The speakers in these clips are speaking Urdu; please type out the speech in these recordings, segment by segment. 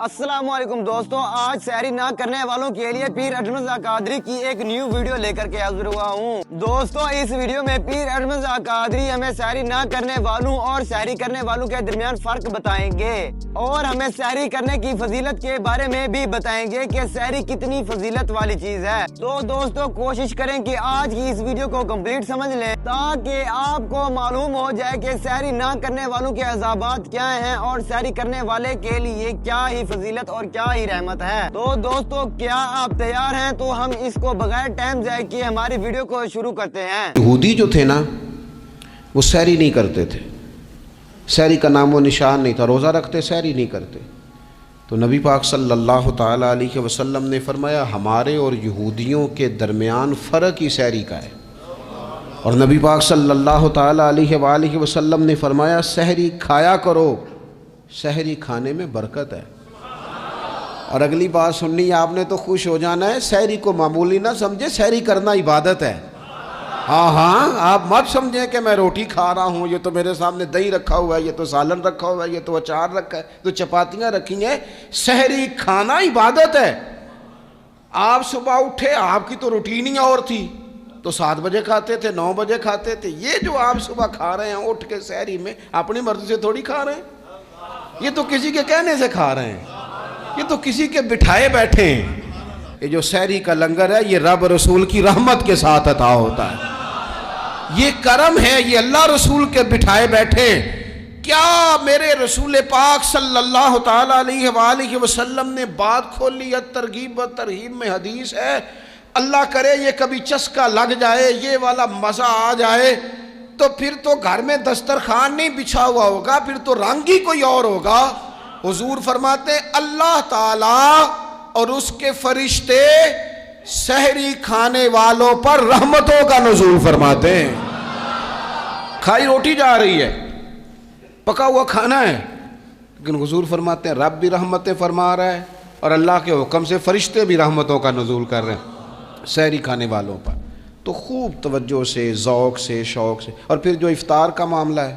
السلام علیکم دوستوں، آج سحری نہ کرنے والوں کے لیے پیر احمد قادری کی ایک نیو ویڈیو لے کر کے حاضر ہوا ہوں۔ دوستوں، اس ویڈیو میں پیر احمد قادری ہمیں سحری نہ کرنے والوں اور سحری کرنے والوں کے درمیان فرق بتائیں گے اور ہمیں سحری کرنے کی فضیلت کے بارے میں بھی بتائیں گے کہ سحری کتنی فضیلت والی چیز ہے۔ تو دوستوں، کوشش کریں کہ آج کی اس ویڈیو کو کمپلیٹ سمجھ لیں تاکہ آپ کو معلوم ہو جائے کہ سحری نہ کرنے والوں کے عذابات کیا ہیں اور سحری کرنے والے کے لیے کیا ہی فضیلت اور کیا ہی رحمت ہے۔ تو دوستو، کیا آپ تیار ہیں؟ تو ہم اس کو بغیر ٹائم ضائع کیے ہماری ویڈیو کو شروع کرتے ہیں۔ یہودی جو تھے نا، وہ سحری نہیں کرتے تھے، سحری کا نام و نشان نہیں تھا، روزہ رکھتے سحری نہیں کرتے۔ تو نبی پاک صلی اللہ تعالیٰ علیہ وسلم نے فرمایا ہمارے اور یہودیوں کے درمیان فرق ہی سحری کا ہے، اور نبی پاک صلی اللہ تعالیٰ علیہ وآلہ وسلم نے فرمایا سحری کھایا کرو، سحری کھانے میں برکت ہے۔ اور اگلی بات سننی آپ نے تو خوش ہو جانا ہے، سحری کو معمولی نہ سمجھے، سحری کرنا عبادت ہے۔ ہاں آپ مت سمجھیں کہ میں روٹی کھا رہا ہوں، یہ تو میرے سامنے دہی رکھا ہوا ہے، یہ تو سالن رکھا ہوا ہے، یہ تو اچار رکھا ہے، تو چپاتیاں رکھی ہیں۔ سحری کھانا عبادت ہے۔ آپ صبح اٹھے، آپ کی تو روٹین ہی اور تھی، تو 7 بجے کھاتے تھے، 9 بجے کھاتے تھے۔ یہ جو آپ صبح کھا رہے ہیں اٹھ کے سحری میں، اپنی مرضی سے تھوڑی کھا رہے ہیں، یہ تو کسی کے کہنے سے کھا رہے ہیں، یہ تو کسی کے بٹھائے بیٹھے ہیں۔ یہ جو سحری کا لنگر ہے، یہ رب رسول کی رحمت کے ساتھ عطا ہوتا ہے، یہ کرم ہے، یہ اللہ رسول کے بٹھائے بیٹھے۔ کیا میرے رسول پاک صلی اللہ تعالیٰ علیہ وآلہ وسلم نے بات کھولی ہے، ترغیب و ترہیب میں حدیث ہے، اللہ کرے یہ کبھی چسکا لگ جائے، یہ والا مزہ آ جائے، تو پھر تو گھر میں دسترخوان نہیں بچھا ہوا ہوگا، پھر تو رنگ ہی کوئی اور ہوگا۔ حضور فرماتے ہیں اللہ تعالیٰ اور اس کے فرشتے سحری کھانے والوں پر رحمتوں کا نزول فرماتے ہیں۔ کھائی روٹی جا رہی ہے، پکا ہوا کھانا ہے، لیکن حضور فرماتے ہیں رب بھی رحمتیں فرما رہا ہے اور اللہ کے حکم سے فرشتے بھی رحمتوں کا نزول کر رہے ہیں سحری کھانے والوں پر۔ تو خوب توجہ سے، ذوق سے، شوق سے۔ اور پھر جو افطار کا معاملہ ہے،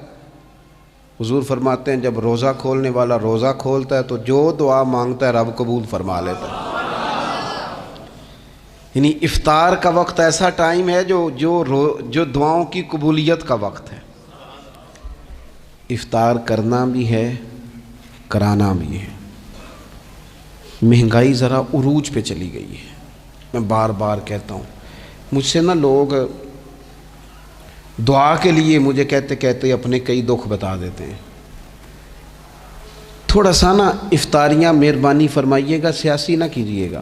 حضور فرماتے ہیں جب روزہ کھولنے والا روزہ کھولتا ہے تو جو دعا مانگتا ہے رب قبول فرما لیتا ہے۔ یعنی افطار کا وقت ایسا ٹائم ہے جو دعاؤں کی قبولیت کا وقت ہے۔ افطار کرنا بھی ہے، کرانا بھی ہے۔ مہنگائی ذرا عروج پہ چلی گئی ہے، میں بار بار کہتا ہوں۔ مجھ سے نا لوگ دعا کے لیے مجھے کہتے کہتے اپنے کئی دکھ بتا دیتے ہیں۔ تھوڑا سا نا افطاریاں مہربانی فرمائیے گا، سیاسی نہ کیجیے گا۔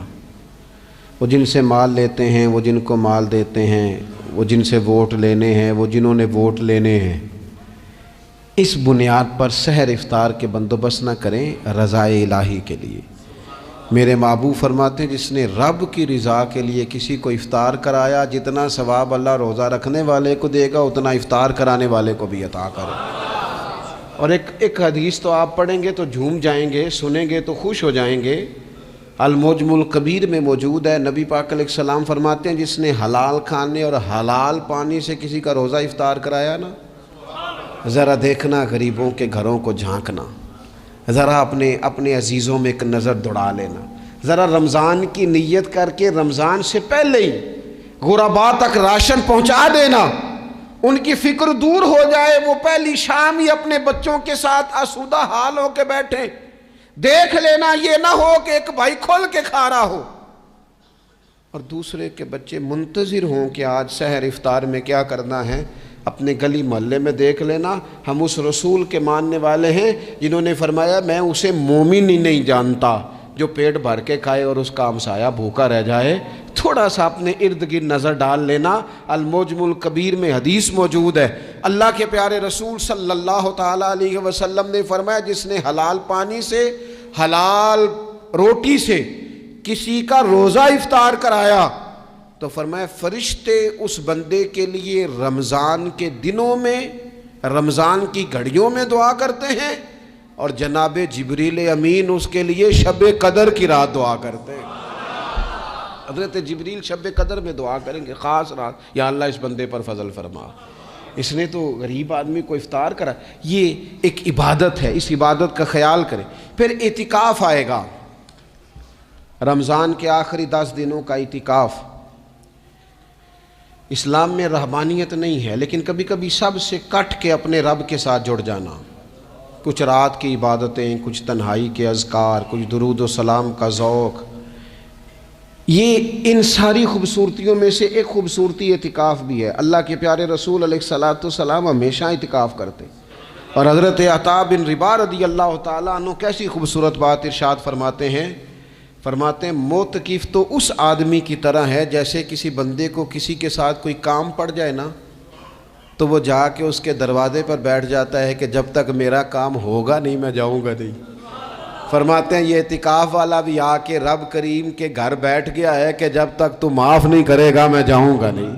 وہ جن سے مال لیتے ہیں، وہ جن کو مال دیتے ہیں، وہ جن سے ووٹ لینے ہیں، وہ جنہوں نے ووٹ لینے ہیں، اس بنیاد پر سحر افطار کے بندوبست نہ کریں رضائے الہی کے لیے۔ میرے محبوب فرماتے ہیں جس نے رب کی رضا کے لیے کسی کو افطار کرایا، جتنا ثواب اللہ روزہ رکھنے والے کو دے گا اتنا افطار کرانے والے کو بھی عطا کرے۔ اور ایک حدیث تو آپ پڑھیں گے تو جھوم جائیں گے، سنیں گے تو خوش ہو جائیں گے، المعجم الکبیر میں موجود ہے۔ نبی پاک علیہ السلام فرماتے ہیں جس نے حلال کھانے اور حلال پانی سے کسی کا روزہ افطار کرایا نا، ذرا دیکھنا غریبوں کے گھروں کو جھانکنا، ذرا اپنے عزیزوں میں ایک نظر دوڑا لینا، ذرا رمضان کی نیت کر کے رمضان سے پہلے ہی غرباء تک راشن پہنچا دینا، ان کی فکر دور ہو جائے، وہ پہلی شام ہی اپنے بچوں کے ساتھ آسودہ حال ہو کے بیٹھیں۔ دیکھ لینا یہ نہ ہو کہ ایک بھائی کھول کے کھا رہا ہو اور دوسرے کے بچے منتظر ہوں کہ آج سحر افطار میں کیا کرنا ہے۔ اپنے گلی محلے میں دیکھ لینا، ہم اس رسول کے ماننے والے ہیں جنہوں نے فرمایا میں اسے مومن ہی نہیں جانتا جو پیٹ بھر کے کھائے اور اس کا ہمسایہ بھوکا رہ جائے۔ تھوڑا سا اپنے ارد گرد نظر ڈال لینا، المعجم الکبیر میں حدیث موجود ہے۔ اللہ کے پیارے رسول صلی اللہ تعالیٰ علیہ وسلم نے فرمایا جس نے حلال پانی سے، حلال روٹی سے کسی کا روزہ افطار کرایا تو فرمایا فرشتے اس بندے کے لیے رمضان کے دنوں میں، رمضان کی گھڑیوں میں دعا کرتے ہیں، اور جناب جبریل امین اس کے لیے شب قدر کی رات دعا کرتے ہیں۔ حضرت جبریل شب قدر میں دعا کریں گے، خاص رات، یا اللہ اس بندے پر فضل فرما، اس نے تو غریب آدمی کو افطار کرا. یہ ایک عبادت ہے، اس عبادت کا خیال کریں. پھر اعتکاف آئے گا، رمضان کے آخری 10 دنوں کا اعتکاف. اسلام میں رہبانیت نہیں ہے، لیکن کبھی کبھی سب سے کٹ کے اپنے رب کے ساتھ جڑ جانا. کچھ رات کی عبادتیں، کچھ تنہائی کے اذکار، کچھ درود و سلام کا ذوق. یہ ان ساری خوبصورتیوں میں سے ایک خوبصورتی اعتکاف بھی ہے. اللہ کے پیارے رسول علیہ الصلوۃ والسلام ہمیشہ اعتکاف کرتے. اور حضرت عطا بن رباح رضی اللہ تعالیٰ عنہ کیسی خوبصورت بات ارشاد فرماتے ہیں، فرماتے ہیں معتکف تو اس آدمی کی طرح ہے جیسے کسی بندے کو کسی کے ساتھ کوئی کام پڑ جائے نا تو وہ جا کے اس کے دروازے پر بیٹھ جاتا ہے کہ جب تک میرا کام ہوگا نہیں میں جاؤں گا نہیں. فرماتے ہیں یہ اعتکاف والا بھی آ کے رب کریم کے گھر بیٹھ گیا ہے کہ جب تک تو معاف نہیں کرے گا میں جاؤں گا نہیں،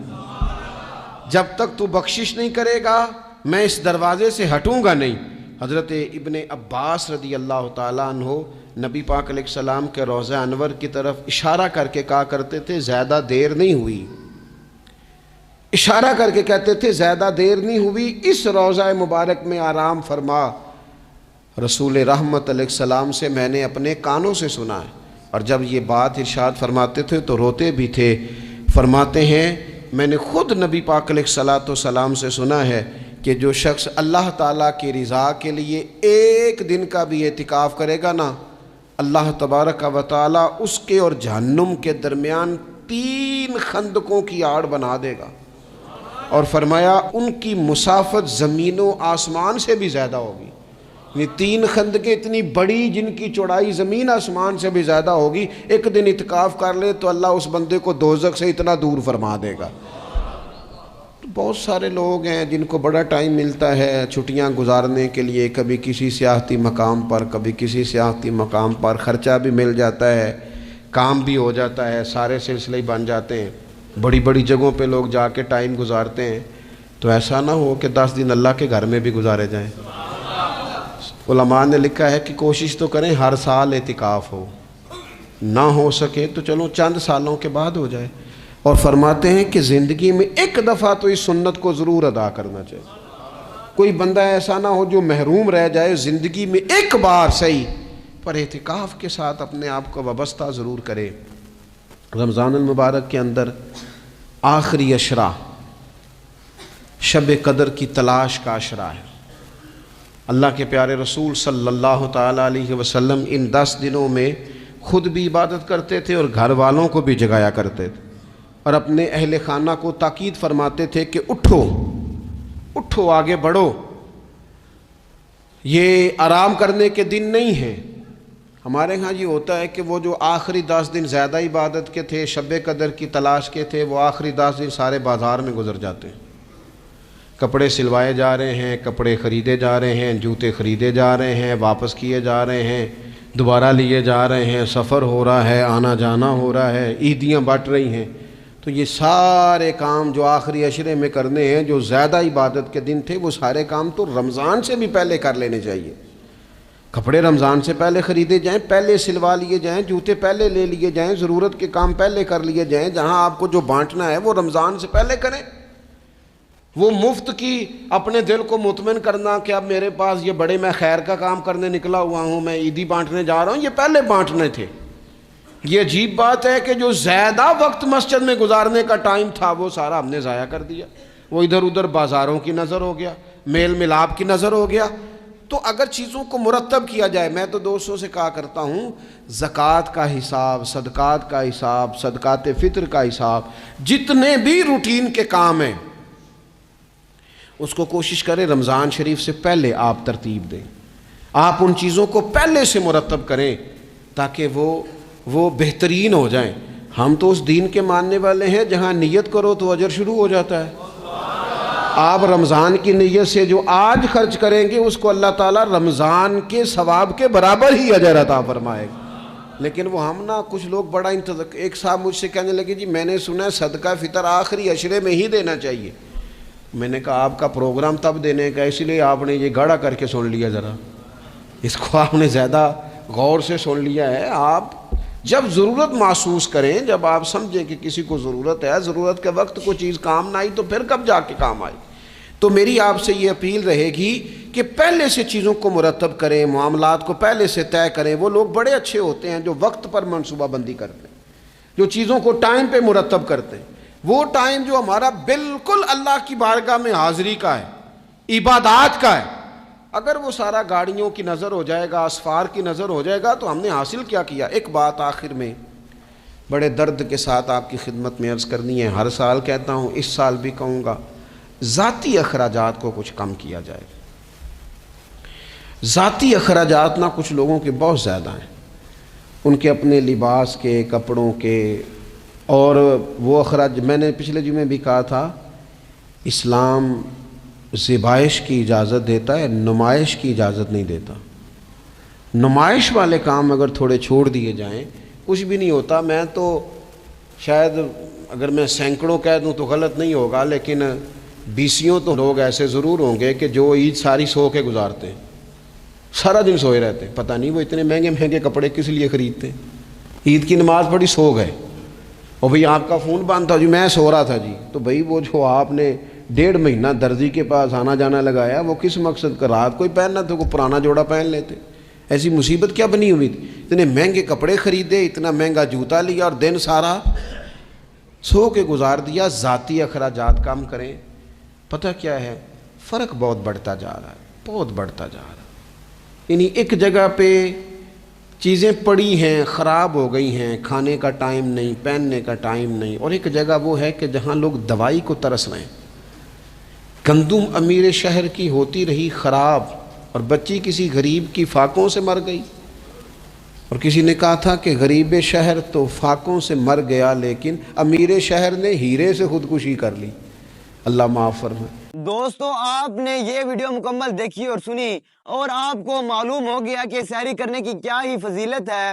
جب تک تو بخشش نہیں کرے گا میں اس دروازے سے ہٹوں گا نہیں. حضرت ابن عباس رضی اللہ تعالیٰ عنہ نبی پاک علیہ السلام کے روضہ انور کی طرف اشارہ کر کے کہا کرتے تھے زیادہ دیر نہیں ہوئی، اشارہ کر کے کہتے تھے زیادہ دیر نہیں ہوئی، اس روضہ مبارک میں آرام فرما. رسول رحمت علیہ السلام سے میں نے اپنے کانوں سے سنا ہے، اور جب یہ بات ارشاد فرماتے تھے تو روتے بھی تھے. فرماتے ہیں میں نے خود نبی پاک علیہ الصلوۃ والسلام سے سنا ہے کہ جو شخص اللہ تعالیٰ کی رضا کے لیے ایک دن کا بھی اعتکاف کرے گا نا، اللہ تبارک و تعالیٰ اس کے اور جہنم کے درمیان 3 خندقوں کی آڑ بنا دے گا. اور فرمایا ان کی مسافت زمین و آسمان سے بھی زیادہ ہوگی. یعنی 3 خندقیں اتنی بڑی جن کی چوڑائی زمین آسمان سے بھی زیادہ ہوگی. ایک دن اعتکاف کر لے تو اللہ اس بندے کو دوزخ سے اتنا دور فرما دے گا. تو بہت سارے لوگ ہیں جن کو بڑا ٹائم ملتا ہے چھٹیاں گزارنے کے لیے، کبھی کسی سیاحتی مقام پر، کبھی کسی سیاحتی مقام پر، خرچہ بھی مل جاتا ہے، کام بھی ہو جاتا ہے، سارے سلسلے ہی بن جاتے ہیں، بڑی بڑی جگہوں پہ لوگ جا کے ٹائم گزارتے ہیں. تو ایسا نہ ہو کہ 10 دن اللہ کے گھر میں بھی گزارے جائیں. علماء نے لکھا ہے کہ کوشش تو کریں ہر سال اعتکاف ہو، نہ ہو سکے تو چلو چند سالوں کے بعد ہو جائے. اور فرماتے ہیں کہ زندگی میں ایک دفعہ تو اس سنت کو ضرور ادا کرنا چاہیے. کوئی بندہ ایسا نہ ہو جو محروم رہ جائے، زندگی میں ایک بار صحیح پر اعتکاف کے ساتھ اپنے آپ کو وابستہ ضرور کرے. رمضان المبارک کے اندر آخری عشرہ شب قدر کی تلاش کا عشرہ ہے. اللہ کے پیارے رسول صلی اللہ تعالیٰ علیہ وسلم ان 10 دنوں میں خود بھی عبادت کرتے تھے اور گھر والوں کو بھی جگایا کرتے تھے، اور اپنے اہل خانہ کو تاکید فرماتے تھے کہ اٹھو اٹھو، آگے بڑھو، یہ آرام کرنے کے دن نہیں ہیں. ہمارے ہاں یہ ہوتا ہے کہ وہ جو آخری 10 دن زیادہ عبادت کے تھے، شب قدر کی تلاش کے تھے، وہ آخری 10 دن سارے بازار میں گزر جاتے ہیں. کپڑے سلوائے جا رہے ہیں، کپڑے خریدے جا رہے ہیں، جوتے خریدے جا رہے ہیں، واپس کیے جا رہے ہیں، دوبارہ لیے جا رہے ہیں، سفر ہو رہا ہے، آنا جانا ہو رہا ہے، عیدیاں بٹ رہی ہیں. تو یہ سارے کام جو آخری عشرے میں کرنے ہیں، جو زیادہ عبادت کے دن تھے، وہ سارے کام تو رمضان سے بھی پہلے کر لینے چاہیے. کپڑے رمضان سے پہلے خریدے جائیں، پہلے سلوا لیے جائیں، جوتے پہلے لے لیے جائیں، ضرورت کے کام پہلے کر لیے جائیں. جہاں آپ کو جو بانٹنا ہے وہ رمضان سے پہلے کریں. وہ مفت کی اپنے دل کو مطمئن کرنا کہ اب میرے پاس یہ بڑے میں خیر کا کام کرنے نکلا ہوا ہوں، میں عیدی بانٹنے جا رہا ہوں، یہ پہلے بانٹنے تھے. یہ عجیب بات ہے کہ جو زیادہ وقت مسجد میں گزارنے کا ٹائم تھا وہ سارا ہم نے ضائع کر دیا. وہ ادھر ادھر بازاروں کی نظر ہو گیا، میل ملاپ کی نظر ہو گیا. تو اگر چیزوں کو مرتب کیا جائے، میں تو دوستوں سے کہا کرتا ہوں، زکوٰۃ کا حساب، صدقات کا حساب، صدقات فطر کا حساب، جتنے بھی روٹین کے کام ہیں اس کو کوشش کریں رمضان شریف سے پہلے آپ ترتیب دیں. آپ ان چیزوں کو پہلے سے مرتب کریں تاکہ وہ بہترین ہو جائیں. ہم تو اس دین کے ماننے والے ہیں جہاں نیت کرو تو اجر شروع ہو جاتا ہے. آپ رمضان کی نیت سے جو آج خرچ کریں گے اس کو اللہ تعالیٰ رمضان کے ثواب کے برابر ہی اجر عطا فرمائے گا. لیکن وہ ہم نا کچھ لوگ بڑا ایک صاحب مجھ سے کہنے لگے جی میں نے سنا ہے صدقہ فطر آخری عشرے میں ہی دینا چاہیے. میں نے کہا آپ کا پروگرام تب دینے کا، اس لیے آپ نے یہ گاڑا کر کے سن لیا، ذرا اس کو آپ نے زیادہ غور سے سن لیا ہے. آپ جب ضرورت محسوس کریں، جب آپ سمجھیں کہ کسی کو ضرورت ہے، ضرورت کے وقت کوئی چیز کام نہ آئی تو پھر کب جا کے کام آئی. تو میری آپ سے یہ اپیل رہے گی کہ پہلے سے چیزوں کو مرتب کریں، معاملات کو پہلے سے طے کریں۔ وہ لوگ بڑے اچھے ہوتے ہیں جو وقت پر منصوبہ بندی کرتے ہیں، جو چیزوں کو ٹائم پہ مرتب کرتے ہیں۔ وہ ٹائم جو ہمارا بالکل اللہ کی بارگاہ میں حاضری کا ہے، عبادات کا ہے، اگر وہ سارا گاڑیوں کی نظر ہو جائے گا، اسفار کی نظر ہو جائے گا تو ہم نے حاصل کیا کیا؟ ایک بات آخر میں بڑے درد کے ساتھ آپ کی خدمت میں عرض کرنی ہے، ہر سال کہتا ہوں، اس سال بھی کہوں گا، ذاتی اخراجات کو کچھ کم کیا جائے۔ ذاتی اخراجات نہ کچھ لوگوں کے بہت زیادہ ہیں، ان کے اپنے لباس کے، کپڑوں کے، اور وہ اخراج میں نے پچھلے جمعے بھی کہا تھا، اسلام ذبائش کی اجازت دیتا ہے، نمائش کی اجازت نہیں دیتا۔ نمائش والے کام اگر تھوڑے چھوڑ دیے جائیں کچھ بھی نہیں ہوتا۔ میں تو شاید اگر میں سینکڑوں کہہ دوں تو غلط نہیں ہوگا، لیکن بیسیوں تو لوگ ایسے ضرور ہوں گے کہ جو عید ساری سو کے گزارتے ہیں، سارا دن سوئے رہتے ہیں، پتہ نہیں وہ اتنے مہنگے مہنگے کپڑے کس لیے خریدتے ہیں۔ عید کی نماز پڑھی، سو گئے، اور بھئی آپ کا فون بند تھا جی، میں سو رہا تھا جی، تو بھئی وہ جو آپ نے 1.5 مہینہ درزی کے پاس آنا جانا لگایا، وہ کس مقصد کا؟ رات کوئی پہننا تو کوئی پرانا جوڑا پہن لیتے۔ ایسی مصیبت کیا بنی ہوئی تھی؟ اتنے مہنگے کپڑے خریدے، اتنا مہنگا جوتا لیا، اور دن سارا سو کے گزار دیا۔ ذاتی اخراجات کم کریں۔ پتہ کیا ہے؟ فرق بہت بڑھتا جا رہا ہے، بہت بڑھتا جا رہا ہے۔ یعنی ایک جگہ پہ چیزیں پڑی ہیں، خراب ہو گئی ہیں، کھانے کا ٹائم نہیں، پہننے کا ٹائم نہیں، اور ایک جگہ وہ ہے کہ جہاں لوگ دوائی کو ترس رہے ہیں۔ گندم امیر شہر کی ہوتی رہی خراب، اور بچی کسی غریب کی فاقوں سے مر گئی، اور کسی نے کہا تھا کہ غریب شہر تو فاقوں سے مر گیا، لیکن امیر شہر نے ہیرے سے خودکشی کر لی۔ اللہ معاف فرمائے۔ دوستو، آپ نے یہ ویڈیو مکمل دیکھی اور سنی، اور آپ کو معلوم ہو گیا کہ سحری کرنے کی کیا ہی فضیلت ہے۔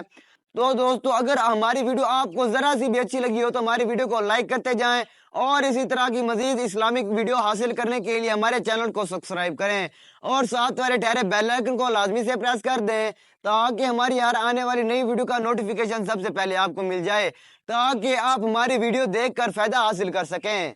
تو دوستو، اگر ہماری ویڈیو آپ کو ذرا سی بھی اچھی لگی ہو تو ہماری ویڈیو کو لائک کرتے جائیں، اور اسی طرح کی مزید اسلامک ویڈیو حاصل کرنے کے لیے ہمارے چینل کو سبسکرائب کریں، اور ساتھ والے ٹھہرے بیل آئیکن کو لازمی سے پریس کر دیں، تاکہ ہماری ہر آنے والی نئی ویڈیو کا نوٹیفیکیشن سب سے پہلے آپ کو مل جائے، تاکہ آپ ہماری ویڈیو دیکھ کر فائدہ حاصل کر سکیں۔